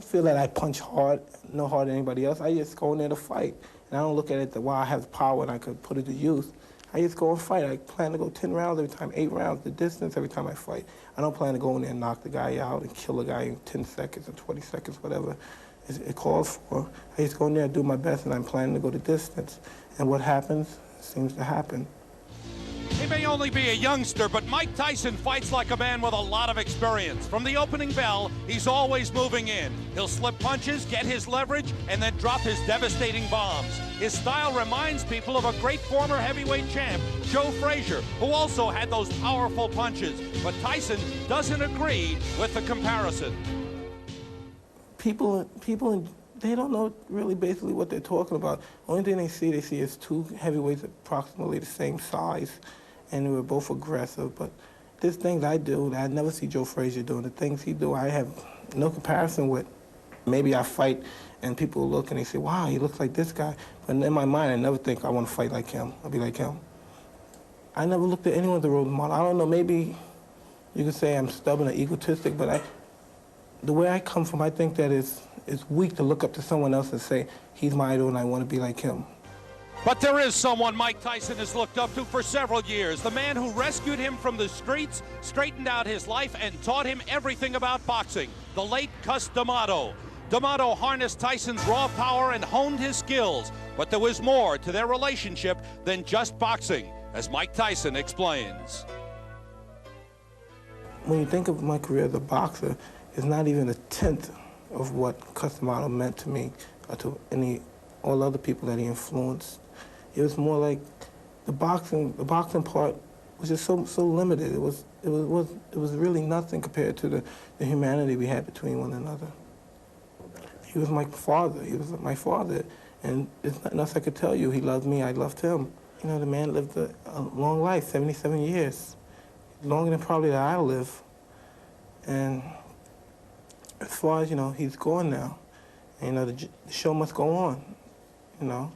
don't feel that I punch hard, no harder than anybody else. I just go in there to fight. And I don't look at it that, wow, I have the power and I could put it to use. I just go and fight. I plan to go 10 rounds every time, 8 rounds, the distance every time I fight. I don't plan to go in there and knock the guy out and kill a guy in 10 seconds or 20 seconds, whatever it calls for. I just go in there and do my best, and I'm planning to go the distance. And what happens seems to happen. He may only be a youngster, but Mike Tyson fights like a man with a lot of experience. From the opening bell, he's always moving in. He'll slip punches, get his leverage, and then drop his devastating bombs. His style reminds people of a great former heavyweight champ, Joe Frazier, who also had those powerful punches. But Tyson doesn't agree with the comparison. People, they don't know really basically what they're talking about. Only thing they see is two heavyweights approximately the same size, and they were both aggressive. But there's things I do that I never see Joe Frazier doing. The things he do, I have no comparison with. Maybe I fight and people look and they say, wow, he looks like this guy. But in my mind, I never think I want to fight like him. I'll be like him. I never looked at anyone as a role model. I don't know, maybe you could say I'm stubborn or egotistic, but the way I come from, I think that it's weak to look up to someone else and say, he's my idol and I want to be like him. But there is someone Mike Tyson has looked up to for several years. The man who rescued him from the streets, straightened out his life, and taught him everything about boxing, the late Cus D'Amato. D'Amato harnessed Tyson's raw power and honed his skills. But there was more to their relationship than just boxing, as Mike Tyson explains. When you think of my career as a boxer, it's not even a tenth of what Cus D'Amato meant to me or to all other people that he influenced. It was more like the boxing part was just so limited. It was really nothing compared to the humanity we had between one another. He was my father. He was my father, and there's nothing else I could tell you. He loved me. I loved him. You know, the man lived a long life, 77 years, longer than probably that I'll live. And as far as, you know, he's gone now. And, you know, the show must go on, you know.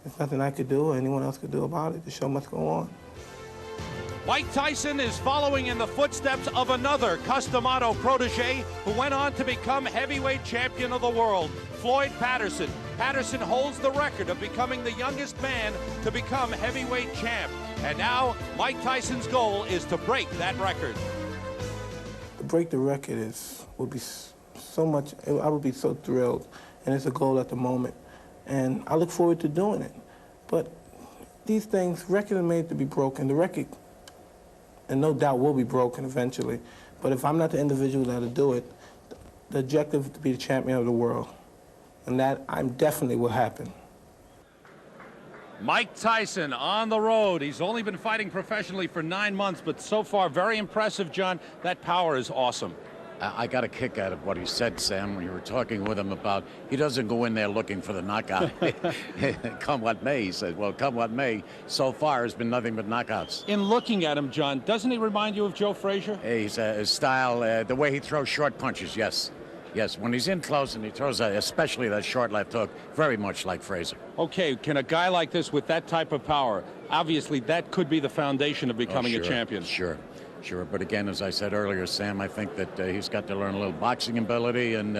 There's nothing I could do or anyone else could do about it. The show must go on. Mike Tyson is following in the footsteps of another Cus D'Amato protege who went on to become heavyweight champion of the world, Floyd Patterson. Patterson holds the record of becoming the youngest man to become heavyweight champ. And now, Mike Tyson's goal is to break that record. To break the record would be so much, I would be so thrilled, and it's a goal at the moment. And I look forward to doing it. But these things, records are made to be broken. The record, and no doubt, will be broken eventually. But if I'm not the individual that'll do it, the objective is to be the champion of the world. And that definitely will happen. Mike Tyson on the road. He's only been fighting professionally for 9 months, but so far very impressive, John. That power is awesome. I got a kick out of what he said, Sam, when you were talking with him about he doesn't go in there looking for the knockout. Come what may, he said. Well, come what may, so far has been nothing but knockouts. In looking at him, John, doesn't he remind you of Joe Frazier? His style, the way he throws short punches, yes. Yes, when he's in close and he throws, especially that short left hook, very much like Frazier. Okay, can a guy like this with that type of power, obviously that could be the foundation of becoming a champion. Sure. But again, as I said earlier, Sam, I think that he's got to learn a little boxing ability and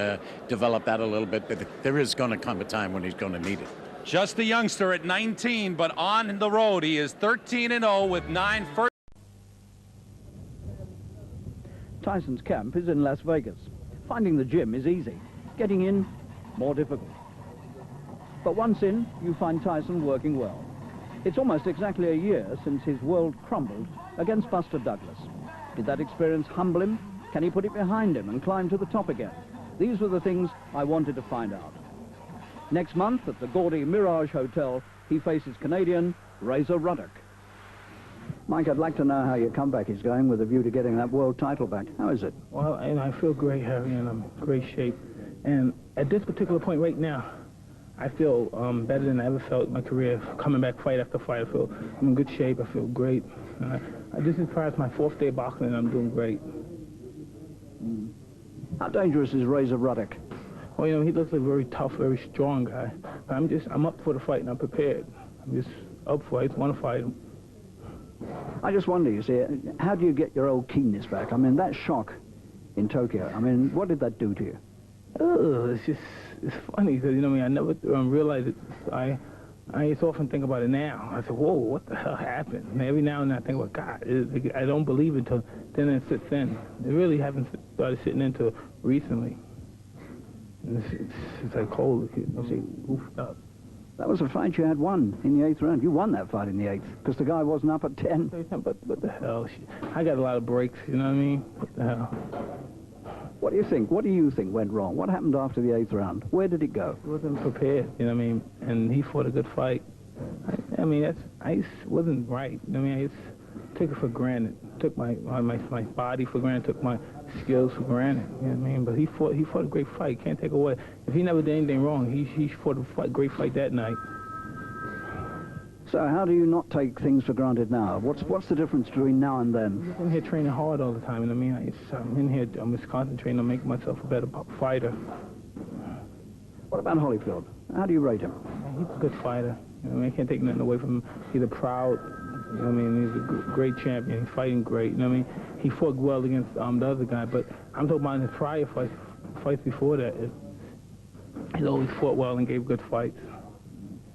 develop that a little bit. But there is going to come a time when he's going to need it. Just a youngster at 19, but on the road, he is 13-0 with 9 first. Tyson's camp is in Las Vegas. Finding the gym is easy. Getting in, more difficult. But once in, you find Tyson working well. It's almost exactly a year since his world crumbled against Buster Douglas. Did that experience humble him? Can he put it behind him and climb to the top again? These were the things I wanted to find out. Next month at the gaudy Mirage Hotel, he faces Canadian Razor Ruddock. Mike, I'd like to know how your comeback is going with a view to getting that world title back. How is it? Well, and I feel great, Harry, and I'm in great shape. And at this particular point right now, I feel better than I ever felt in my career, coming back fight after fight. I feel I'm in good shape. I feel great. This is probably my 4th day of boxing, and I'm doing great. How dangerous is Razor Ruddock? Well, you know, he looks like a very tough, very strong guy. But I'm up for the fight, and I'm prepared. I'm just up for it. I just want to fight him. I just wonder, you see, how do you get your old keenness back? I mean, that shock in Tokyo, I mean, what did that do to you? It's funny because, you know what I mean, I never realized it. I just often think about it now. I said, whoa, what the hell happened? And every now and then I think, well, God, I don't believe it until then it sits in. It really hasn't started sitting into recently. And it's like cold. You see, goofed up. That was a fight you had won in the 8th round. You won that fight in the 8th because the guy wasn't up at 10. But what the hell? I got a lot of breaks, you know what I mean? What the hell? What do you think? What do you think went wrong? What happened after the 8th round? Where did it go? He wasn't prepared, you know what I mean? And he fought a good fight. I mean, I just wasn't right. I mean, I just took it for granted. Took my body for granted. Took my skills for granted. You know what I mean? But he fought a great fight. Can't take away. If he never did anything wrong, he fought a great fight that night. So how do you not take things for granted now? What's the difference between now and then? I'm in here training hard all the time, you know what I mean? I'm in here, I'm just concentrating on making myself a better fighter. What about Holyfield? How do you rate him? He's a good fighter. You know what I mean? I can't take nothing away from him. He's a proud, you know what I mean? He's a great champion. He's fighting great, you know what I mean? He fought well against the other guy, but I'm talking about his prior fights before that. He's always fought well and gave good fights.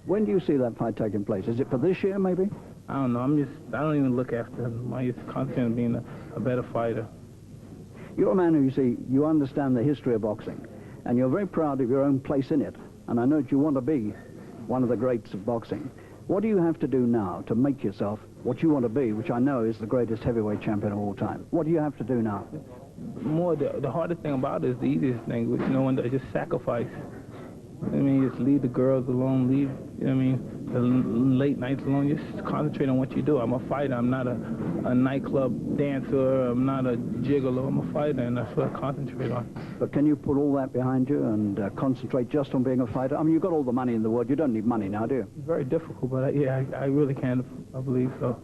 When do you see that fight taking place? Is it for this year, maybe? I don't know. I don't even look after him. I'm just concentrating on being a better fighter. You're a man who, you see, you understand the history of boxing, and you're very proud of your own place in it, and I know that you want to be one of the greats of boxing. What do you have to do now to make yourself what you want to be, which I know is the greatest heavyweight champion of all time? What do you have to do now? More, the hardest thing about it is the easiest thing, which no one does, just sacrifice. I mean, just leave the girls alone, leave, you know what I mean, the late nights alone, just concentrate on what you do. I'm a fighter, I'm not a nightclub dancer, I'm not a gigolo, I'm a fighter, and that's what I concentrate on. But can you put all that behind you and concentrate just on being a fighter? I mean, you've got all the money in the world, you don't need money now, do you? It's very difficult, but yeah, I really can, I believe so.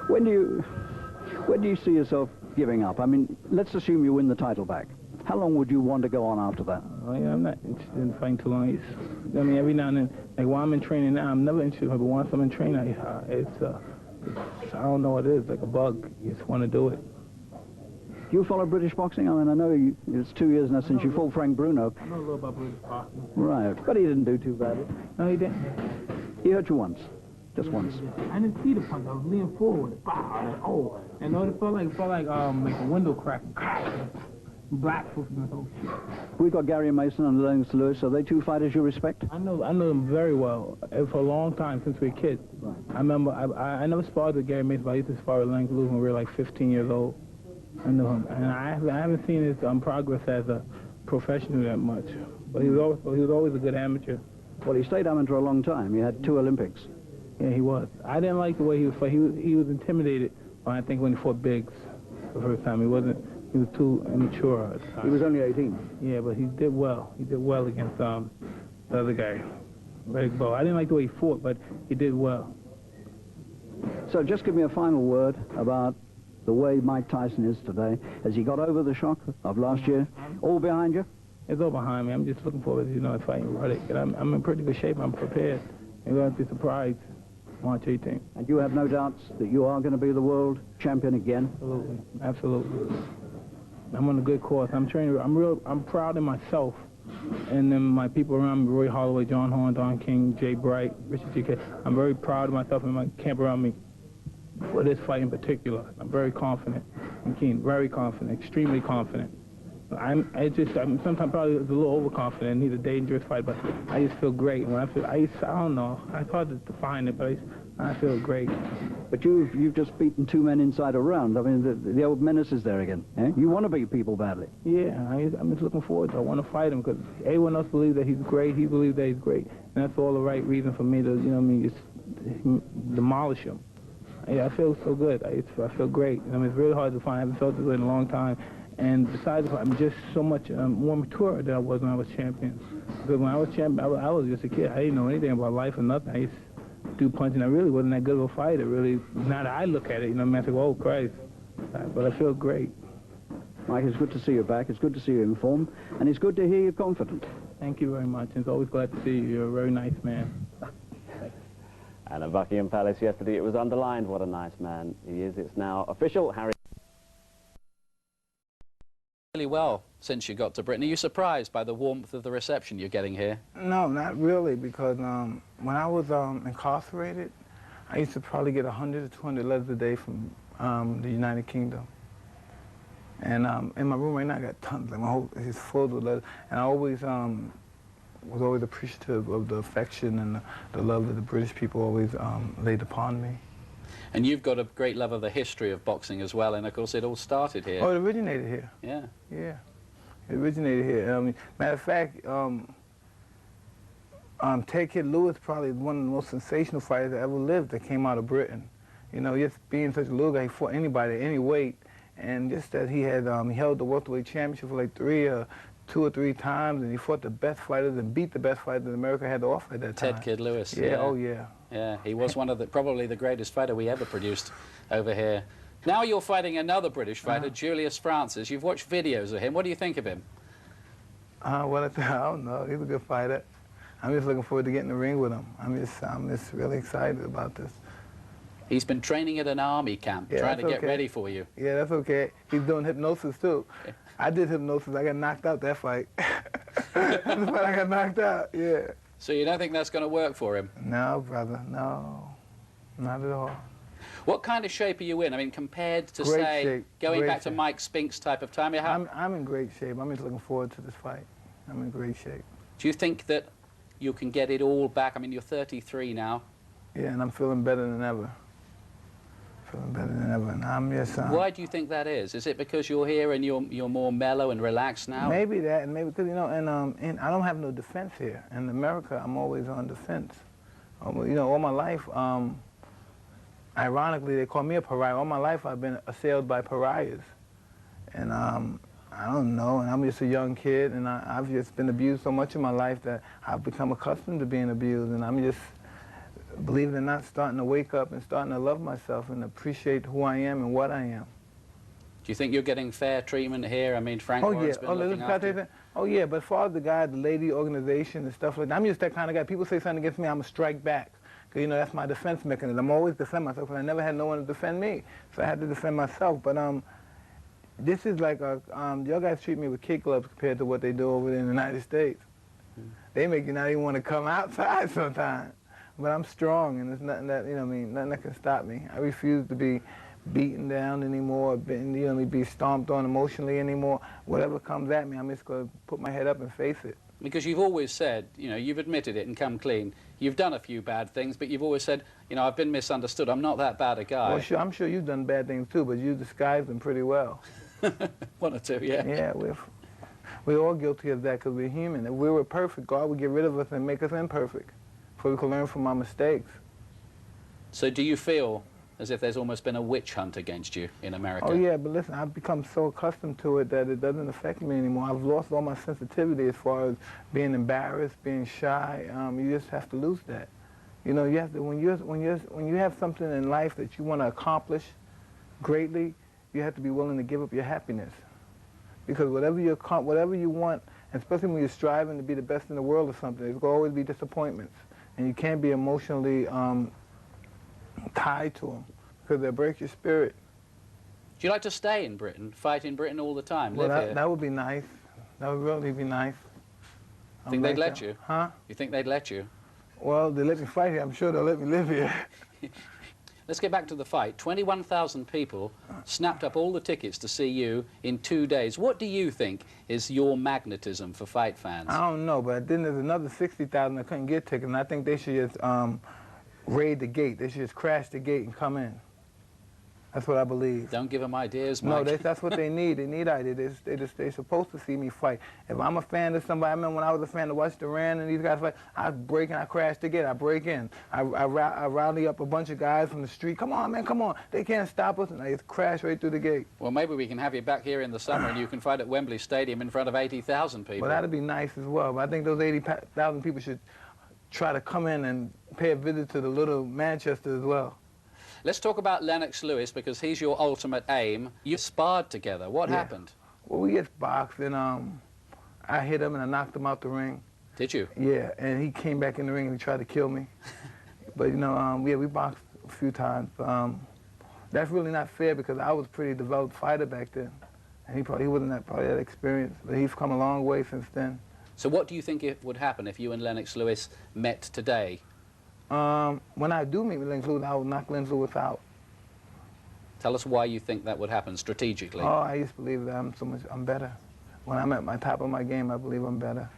When do you see yourself giving up? I mean, let's assume you win the title back. How long would you want to go on after that? Oh, yeah, I'm not interested in fighting too long. I mean, every now and then, like while I'm in training now, I'm never interested, but once I'm in training, I don't know what it is, like a bug. You just want to do it. Do you follow British boxing? I mean, I know it's 2 years now since you fought Frank Bruno. I know a little about British boxing. Right, but he didn't do too badly. No, he didn't. He hurt you once. Just once. I didn't see the punch. I was leaning forward. Oh, and it felt like a window crack. Black for the whole shit. We've got Gary Mason and Lennox Lewis. Are they two fighters you respect? I know them very well. For a long time, since we were kids. Right. I remember, I never sparred with Gary Mason, but I used to spar with Lennox Lewis when we were like 15 years old. I knew him. And I haven't seen his progress as a professional that much. But he was always a good amateur. Well, he stayed amateur a long time. He had 2 Olympics. Yeah, he was. I didn't like the way he was fighting. He was intimidated, I think, when he fought Biggs the first time. He was too immature at the time. He was only 18. Yeah, but he did well. He did well against the other guy, Greg Bow. I didn't like the way he fought, but he did well. So just give me a final word about the way Mike Tyson is today. Has he got over the shock of last year? All behind you? It's all behind me. I'm just looking forward to, fighting Ruddock. And I'm in pretty good shape. I'm prepared. You're going to be surprised March 18th. And you have no doubts that you are going to be the world champion again? Absolutely. Absolutely. I'm on a good course. I'm training. I'm proud of myself, and then my people around me: Roy Holloway, John Horn, Don King, Jay Bright, Richard G.K. I'm very proud of myself and my camp around me for this fight in particular. I'm very confident and keen, very confident, extremely confident. I'm sometimes probably a little overconfident. He's a dangerous fight, but I just feel great. When I don't know. It's hard to define it, but I feel great. But you've just beaten 2 men inside a round. I mean, the old menace is there again. Eh? You want to beat people badly. Yeah, I'm just looking forward to it. I want to fight him because everyone else believes that he's great. He believes that he's great, and that's all the right reason for me to, just demolish him. Yeah, I feel so good. I feel great. It's really hard to find. I haven't felt this way in a long time. And besides, I'm just so much more mature than I was when I was champion. Because when I was champion, I was just a kid. I didn't know anything about life or nothing. I used to do punching. I really wasn't that good of a fighter, really. Now that I look at it, I think, oh, Christ. But I feel great. Mike, it's good to see you back. It's good to see you in form. And it's good to hear you confident. Thank you very much. It's always glad to see you. You're a very nice man. And at Buckingham Palace yesterday, it was underlined what a nice man he is. It's now official. Harry really well since you got to Britain. Are you surprised by the warmth of the reception you're getting here? No, not really, because when I was incarcerated, I used to probably get 100 to 200 letters a day from the United Kingdom. And in my room right now, I got tons. Like my whole it's full of letters, and I always was always appreciative of the affection and the love that the British people always laid upon me. And you've got a great love of the history of boxing as well, and of course it all started here. Oh, it originated here. Yeah. Yeah, it originated here. Matter of fact, Ted Kid Lewis probably one of the most sensational fighters that ever lived that came out of Britain. You know, just being such a little guy, he fought anybody at any weight, and just that he had he held the welterweight championship for like 2 or 3 times, and he fought the best fighters and beat the best fighters that America had to offer at that time. Ted Kid Lewis. Yeah, oh yeah. Yeah, he was one of the, probably the greatest fighter we ever produced over here. Now you're fighting another British fighter, Julius Francis. You've watched videos of him. What do you think of him? Well, I don't know. He's a good fighter. I'm just looking forward to getting in the ring with him. I'm just really excited about this. He's been training at an army camp, trying to get ready for you. Yeah, that's okay. He's doing hypnosis too. Yeah. I did hypnosis. I got knocked out that fight. That's the fight I got knocked out, yeah. So you don't think that's going to work for him? No, brother, no. Not at all. What kind of shape are you in? I mean, compared to, great say, shape. going great back to shape. Mike Spink's type of time? I'm in great shape. I'm just looking forward to this fight. I'm in great shape. Do you think that you can get it all back? I mean, you're 33 now. Yeah, and I'm feeling better than ever. Feeling better than ever, and I'm just... Why do you think that is? Is it because you're here and you're more mellow and relaxed now? Maybe that, and maybe because, you know, and I don't have no defense here. In America, I'm always on defense. You know, all my life, ironically, they call me a pariah. All my life, I've been assailed by pariahs. And I don't know, and I'm just a young kid, and I've just been abused so much in my life that I've become accustomed to being abused, and I'm just, believe it or not, starting to wake up and starting to love myself and appreciate who I am and what I am. Do you think you're getting fair treatment here? I mean, Frank Warren's been looking after you. Oh, yeah, but as far as the guy, the lady organization and stuff like that, I'm just that kind of guy. People say something against me, I'm going to strike back. Because, you know, that's my defense mechanism. I'm always defend myself, because I never had no one to defend me. So I had to defend myself. But this is like y'all guys treat me with kid gloves compared to what they do over there in the United States. They make you not even want to come outside sometimes. But I'm strong, and there's nothing that, you know what I mean, nothing that can stop me. I refuse to be beaten down anymore, be stomped on emotionally anymore. Whatever comes at me, I'm just going to put my head up and face it. Because you've always said, you know, you've admitted it and come clean. You've done a few bad things, but you've always said, you know, I've been misunderstood. I'm not that bad a guy. Well, sure, I'm sure you've done bad things too, but you disguised them pretty well. 1 or 2, yeah. Yeah, we're all guilty of that because we're human. If we were perfect, God would get rid of us and make us imperfect, so we can learn from our mistakes. So do you feel as if there's almost been a witch hunt against you in America? Oh, yeah, but listen, I've become so accustomed to it that it doesn't affect me anymore. I've lost all my sensitivity as far as being embarrassed, being shy. You just have to lose that. You know, you have to, when you have something in life that you want to accomplish greatly, you have to be willing to give up your happiness. Because whatever you want, and especially when you're striving to be the best in the world or something, there's going to always be disappointments. And you can't be emotionally tied to them, because they'll break your spirit. Do you like to stay in Britain, fight in Britain all the time, well, live here? That would be nice. That would really be nice. Think they'd let you? Huh? You think they'd let you? Well, they let me fight here. I'm sure they'll let me live here. Let's get back to the fight. 21,000 people snapped up all the tickets to see you in 2 days. What do you think is your magnetism for fight fans? I don't know, but then there's another 60,000 that couldn't get tickets, and I think they should just raid the gate. They should just crash the gate and come in. That's what I believe. Don't give them ideas, Mike. No, that's what they need. They need ideas. They're supposed to see me fight. If I'm a fan of somebody, I remember when I was a fan of watch Duran and these guys fight, I break in, I crash the gate, I break in. I rally up a bunch of guys from the street. Come on, man, come on. They can't stop us, and I just crash right through the gate. Well, maybe we can have you back here in the summer and you can fight at Wembley Stadium in front of 80,000 people. Well, that'd be nice as well. But I think those 80,000 people should try to come in and pay a visit to the little Manchester as well. Let's talk about Lennox Lewis, because he's your ultimate aim. You sparred together. What happened? Well, we just boxed, and I hit him and I knocked him out the ring. Did you? Yeah, and he came back in the ring and he tried to kill me. But, you know, yeah, we boxed a few times. That's really not fair, because I was a pretty developed fighter back then. And he wasn't that experienced, but he's come a long way since then. So what do you think it would happen if you and Lennox Lewis met today? When I do meet with Lennox Lewis, I will knock Lennox Lewis out. Tell us why you think that would happen strategically. Oh, I used to believe that I'm better. When I'm at my top of my game, I believe I'm better.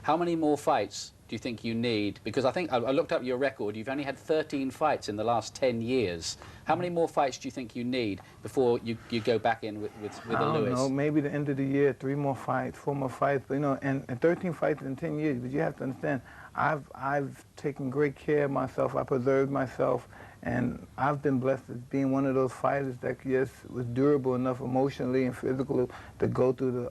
How many more fights do you think you need? Because I think I looked up your record. You've only had 13 fights in the last 10 years. How many more fights do you think you need before you go back in with a Lewis? I don't know. Maybe the end of the year, 3 more fights, 4 more fights. But, you know, and 13 fights in 10 years. But you have to understand, I've taken great care of myself. I preserved myself. And I've been blessed as being one of those fighters that just was durable enough emotionally and physically to go through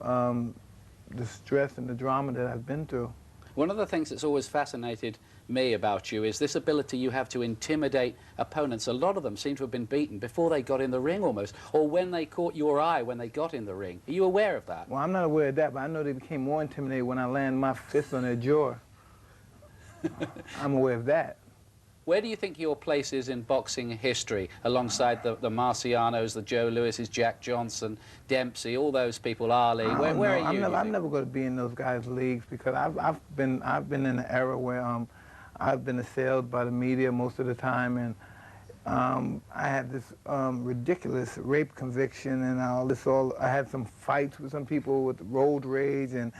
the stress and the drama that I've been through. One of the things that's always fascinated me about you is this ability you have to intimidate opponents. A lot of them seem to have been beaten before they got in the ring almost, or when they caught your eye when they got in the ring. Are you aware of that? Well, I'm not aware of that, but I know they became more intimidated when I landed my fist on their jaw. I'm aware of that. Where do you think your place is in boxing history, alongside the Marcianos, the Joe Lewises, Jack Johnson, Dempsey, all those people, Ali? Where are you? I'm never going to be in those guys' leagues because I've been in an era where I've been assailed by the media most of the time, and I had this ridiculous rape conviction and all this. I had some fights with some people with road rage, and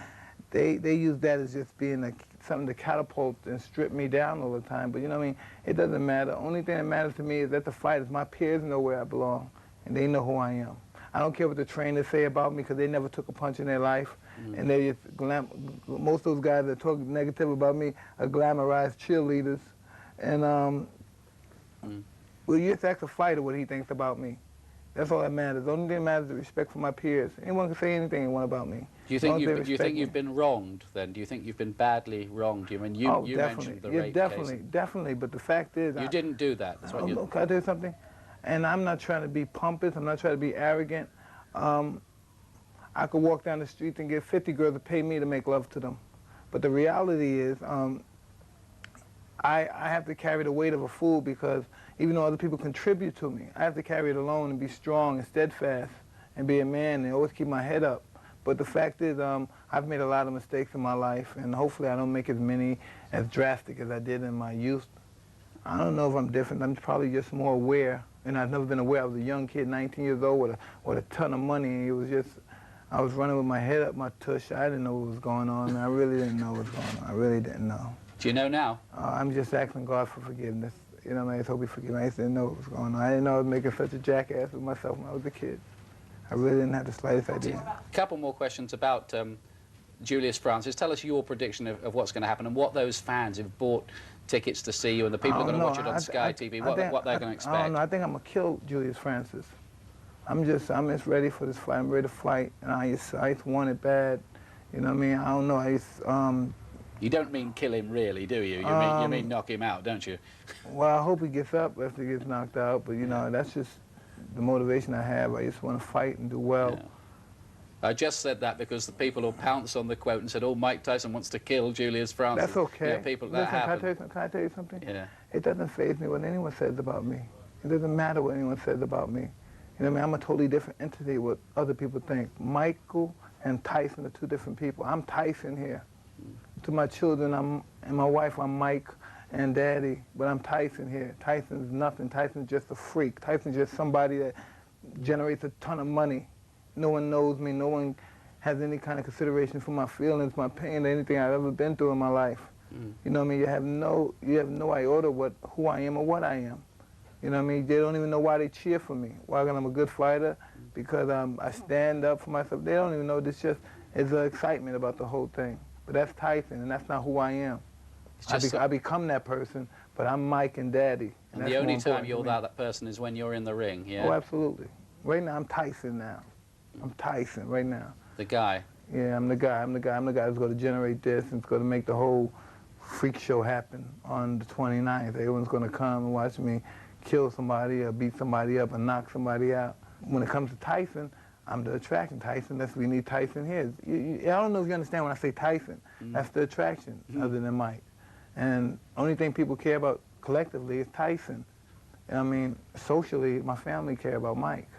they used that as just being something to catapult and strip me down all the time. But you know what I mean? It doesn't matter. The only thing that matters to me is that the fighters, my peers, know where I belong, and they know who I am. I don't care what the trainers say about me because they never took a punch in their life, and they just most of those guys that talk negative about me are glamorized cheerleaders. And well, you just ask a fighter what he thinks about me. That's all that matters. The only thing that matters is the respect for my peers. Anyone can say anything they want about me. Do you think you've been wronged then? Do you think you've been badly wronged? You mentioned the rape case. Definitely. But the fact is, you didn't do that. That's what can I tell you something? And I'm not trying to be pompous. I'm not trying to be arrogant. I could walk down the street and get 50 girls to pay me to make love to them. But the reality is, I have to carry the weight of a fool because even though other people contribute to me, I have to carry it alone and be strong and steadfast and be a man and always keep my head up. But the fact is, I've made a lot of mistakes in my life, and hopefully I don't make as many as drastic as I did in my youth. I don't know if I'm different. I'm probably just more aware, and I've never been aware. I was a young kid, 19 years old, with a ton of money, and it was just, I was running with my head up my tush. I didn't know what was going on. I really didn't know what was going on. I really didn't know. Do you know now? I'm just asking God for forgiveness. You know, I just hope he forgive me. I just didn't know what was going on. I didn't know I was making such a jackass with myself when I was a kid. I really didn't have the slightest idea. A couple more questions about Julius Francis. Tell us your prediction of what's going to happen and what those fans who've bought tickets to see you and the people who are going to watch it on Sky TV, what they're going to expect. I don't know. I think I'm going to kill Julius Francis. I'm just ready for this fight. I'm ready to fight, and I just want it bad. You know what I mean? I don't know. You don't mean kill him, really, do you? You mean knock him out, don't you? Well, I hope he gets up after he gets knocked out, but, you know, that's just the motivation I have. I just want to fight and do well. Yeah. I just said that because the people will pounce on the quote and said, oh, Mike Tyson wants to kill Julius Francis. That's okay. You know, people, Listen, happen. Can I tell you something? Yeah. It doesn't faze me what anyone says about me. It doesn't matter what anyone says about me. You know what I mean? I'm a totally different entity what other people think. Michael and Tyson are two different people. I'm Tyson here. To my children and my wife, I'm Mike and Daddy, but I'm Tyson here. Tyson's nothing. Tyson's just a freak. Tyson's just somebody that generates a ton of money. No one knows me. No one has any kind of consideration for my feelings, my pain, anything I've ever been through in my life. You know what I mean? You have no iota who I am or what I am. You know what I mean? They don't even know why they cheer for me. Why I'm a good fighter, because I stand up for myself. They don't even know. It's just it's an excitement about the whole thing. But that's Tyson, and that's not who I am. I become that person, but I'm Mike and Daddy. And the only time you're that person is when you're in the ring, yeah? Oh, absolutely. Right now, I'm Tyson now. I'm Tyson right now. The guy. Yeah, I'm the guy. I'm the guy that's going to generate this and it's going to make the whole freak show happen on the 29th. Everyone's going to come and watch me kill somebody or beat somebody up and knock somebody out. When it comes to Tyson, I'm the attraction. Tyson, we need Tyson here. I don't know if you understand when I say Tyson. That's the attraction, other than Mike. And only thing people care about collectively is Tyson. And I mean, socially, my family care about Mike.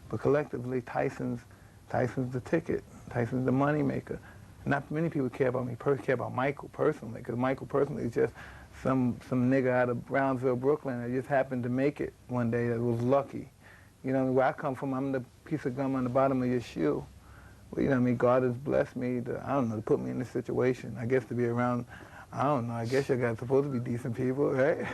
But collectively, Tyson's Tyson's the ticket. Tyson's the money maker. Not many people care about me, care about Michael personally, because Michael personally is just some nigga out of Brownsville, Brooklyn that just happened to make it one day that was lucky. You know, where I come from, I'm the piece of gum on the bottom of your shoe. Well, you know what I mean? God has blessed me to, I don't know, to put me in this situation. I guess to be around, I don't know, I guess you guys supposed to be decent people, right?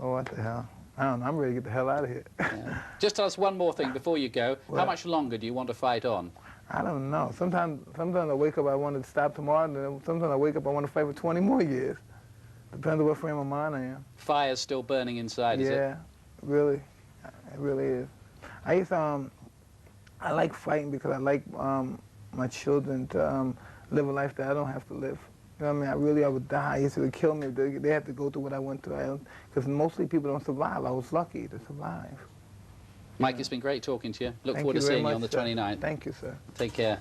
Oh, what the hell? I don't know, I'm ready to get the hell out of here. Yeah. Just tell us one more thing before you go. What? How much longer do you want to fight on? I don't know. Sometimes I wake up, I want to stop tomorrow, and then sometimes I wake up, I want to fight for 20 more years. Depends on what frame of mind I am. Fire's still burning inside, is it? Yeah, really. It really is. I used to, I like fighting because I like my children to live a life that I don't have to live. You know what I mean? I would die. It would kill me if they had to go through what I went through. Because mostly people don't survive. I was lucky to survive. Mike, it's been great talking to you. Look forward to seeing you on the 29th. Thank you, sir. Take care.